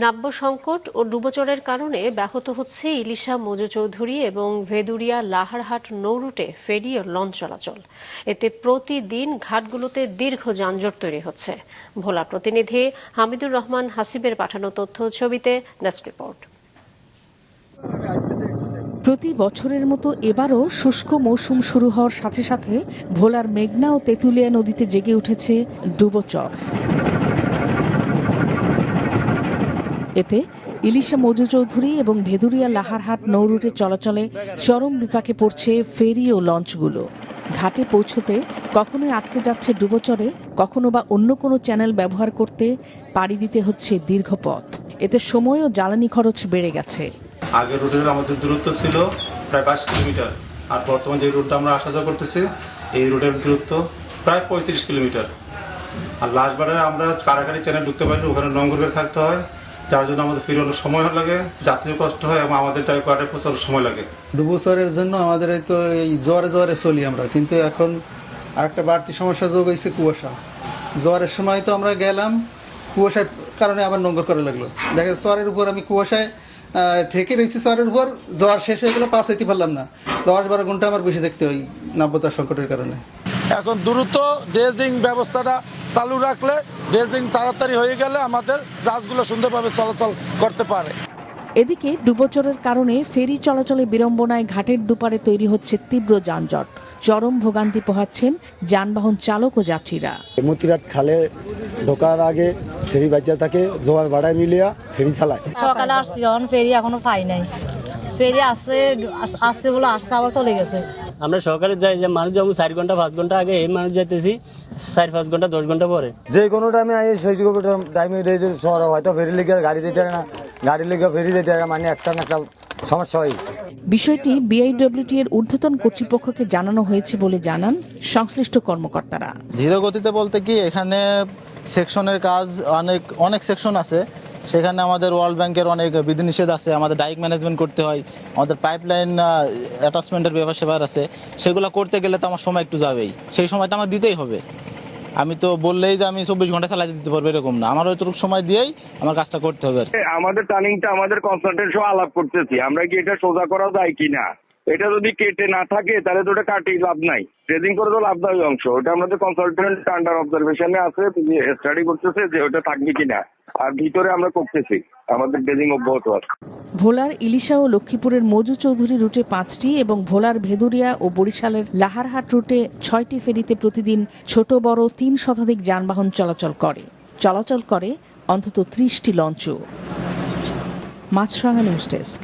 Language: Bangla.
নাব্য সংকট ও ডুবোচরের কারণে ব্যাহত হচ্ছে ইলিশা মজুচৌধুরী এবং ভেদুরিয়া লাহারহাট নৌরুটে ফেরি ও লঞ্চ চলাচল। এতে প্রতিদিন ঘাটগুলোতে দীর্ঘ যানজট তৈরি হচ্ছে। ভোলা প্রতিনিধি হামিদুর রহমান হাসিবের পাঠানো তথ্য ছবিতে ডেস্ক রিপোর্ট। প্রতি বছরের মতো এবারও শুষ্ক মৌসুম শুরু হওয়ার সাথে সাথে ভোলার মেঘনা ও তেঁতুলিয়া নদীতে জেগে উঠেছে ডুবোচর। এতে ইলিশা মজুচৌধুরী এবং ভেদুরিয়া লাহারহাট নৌরুটে চলাচলে চরম বিপাকে পড়ছে ফেরি ও লঞ্চগুলো। ঘাটে পৌঁছতে কখনোই আটকে যাচ্ছে ডুবোচরে, কখনো বা অন্য কোনো চ্যানেল ব্যবহার করতে পাড়ি দিতে হচ্ছে দীর্ঘ পথ। এতে সময় ও জ্বালানি খরচ বেড়ে গেছে। আগের রুটের আমাদের দূরত্ব ছিল প্রায় 22 কিলোমিটার, আর বর্তমান যে রুটটা আমরা আসা যাওয়া করতেছি এই রুটের দূরত্ব প্রায় 35 কিলোমিটার। আর লাস্টবারে আমরা কারাগারি চ্যানেল ঢুকতে পারি, ওখানে লঙ্গর করে থাকতে হয়, যার জন্য আমাদের ফিরানোর সময় লাগে, যাত্রীর কষ্ট হয় এবং আমাদের ঘাটে পৌঁছানোর সময় লাগে। ডুবোচরের জন্য আমাদের তো এই জোয়ারে চলি আমরা, কিন্তু এখন আরেকটা বাড়তি সমস্যা যোগ হয়েছে কুয়াশা। জোয়ারের সময় তো আমরা গেলাম, কুয়াশার কারণে আবার নোংর করা লাগলো। দেখা যায় চরের উপর আমি কুয়াশায় ঠেকে রয়েছি, চরের উপর জোয়ার শেষ হয়ে গেলে পাস হইতে পারলাম না। 10-12 ঘন্টা আমার বেশি দেখতে হয় নাব্যতা সংকটের কারণে। এখন দ্রুত ড্রেজিং ব্যবস্থাটা চালু রাখলে, ড্রেজিং তাড়াতাড়ি হয়ে গেলে আমাদের জাহাজগুলো সুন্দরভাবে চলাচল করতে পারে। এদিকে ডুবোচরের কারণে ফেরি চলাচলে বিড়ম্বনায় ঘাটের দুপারে তৈরি হচ্ছে তীব্র যানজট। চরম ভোগান্তি পোহাচ্ছেন যানবাহন চালক ও যাত্রীরা। মতিরাট খালে ঢোকার আগে ফেরি বাচ্চা থাকে, জোয়ার ভাড়ায় মিলিয়া ফেরি চালায়। সকালে আসছি, যখন ফেরি এখনো পাই নাই। ফেরি আসছে বলে আসছে, আবার চলে গেছে। আমরা সকালে যাই, যে মানুষ যেমন 4 ঘন্টা 5 ঘন্টা আগে, এই মানুষ যাইতেছি 4-5 ঘন্টা 10 ঘন্টা পরে। যে কোনো টাইমে আই সেই টাইমে শহর হয়তো ফেরি লেগে গাড়ি দিতে না, গাড়ি লেগে ফেরি দিতে মানে একটা সমস্যা হয়। বিষয়টি বিআইডব্লিউটি এর ঊর্ধ্বতন কর্তৃপক্ষকে জানানো হয়েছে বলে জানান সংশ্লিষ্ট কর্মকর্তারা। ধীর গতিতে বলতে কি, এখানে সেকশনের কাজ অনেক সেকশন আছে, সেখানে আমাদের ওয়ার্ল্ড ব্যাংকের অনেক বিধিনিষেধ আছে, আমাদের ডাইক ম্যানেজমেন্ট করতে হয়, আমাদের পাইপলাইন অ্যাটাচমেন্টের ব্যাপার আছে, সেগুলো করতে গেলে তো আমার সময় একটু যাবেই, সেই সময়টা আমার দিতেই হবে। আমি তো বললেই যে আমি 24 ঘন্টা চালাই দিতে পারবো এরকম না, আমার ওইটুকু সময় দিয়েই আমার কাজটা করতে হবে। আমাদের টার্নিংটা আমাদের কনসালটেন্ট সহ আলাপ করতেছি, আমরা কি এটা সোজা করা যায় কিনা। এটা যদি কেটে না থাকে তাহলে তো ওটা কাটি লাভ নাই, ট্রেডিং করে তো লাভ নাই অংশ। ওটা আমাদের কনসালটেন্ট আন্ডার অবজারভেশনে আছে, স্টাডি করতেছে যে ওটা থাকবে কিনা, আর ভিতরে আমরা করতেছি, আমাদের ট্রেডিং অব্যাহত আছে। ভোলার ইলিশা ও লক্ষ্মীপুরের মজু চৌধুরী রুটে 5টি এবং ভোলার ভেদুরিয়া ও বরিশালের লাহারহাট রুটে 6টি ফেরিতে প্রতিদিন ছোট বড় 3 শতাধিক যানবাহন চলাচল করে অন্তত 30টি লঞ্চও। মাছরাঙা নিউজ ডেস্ক।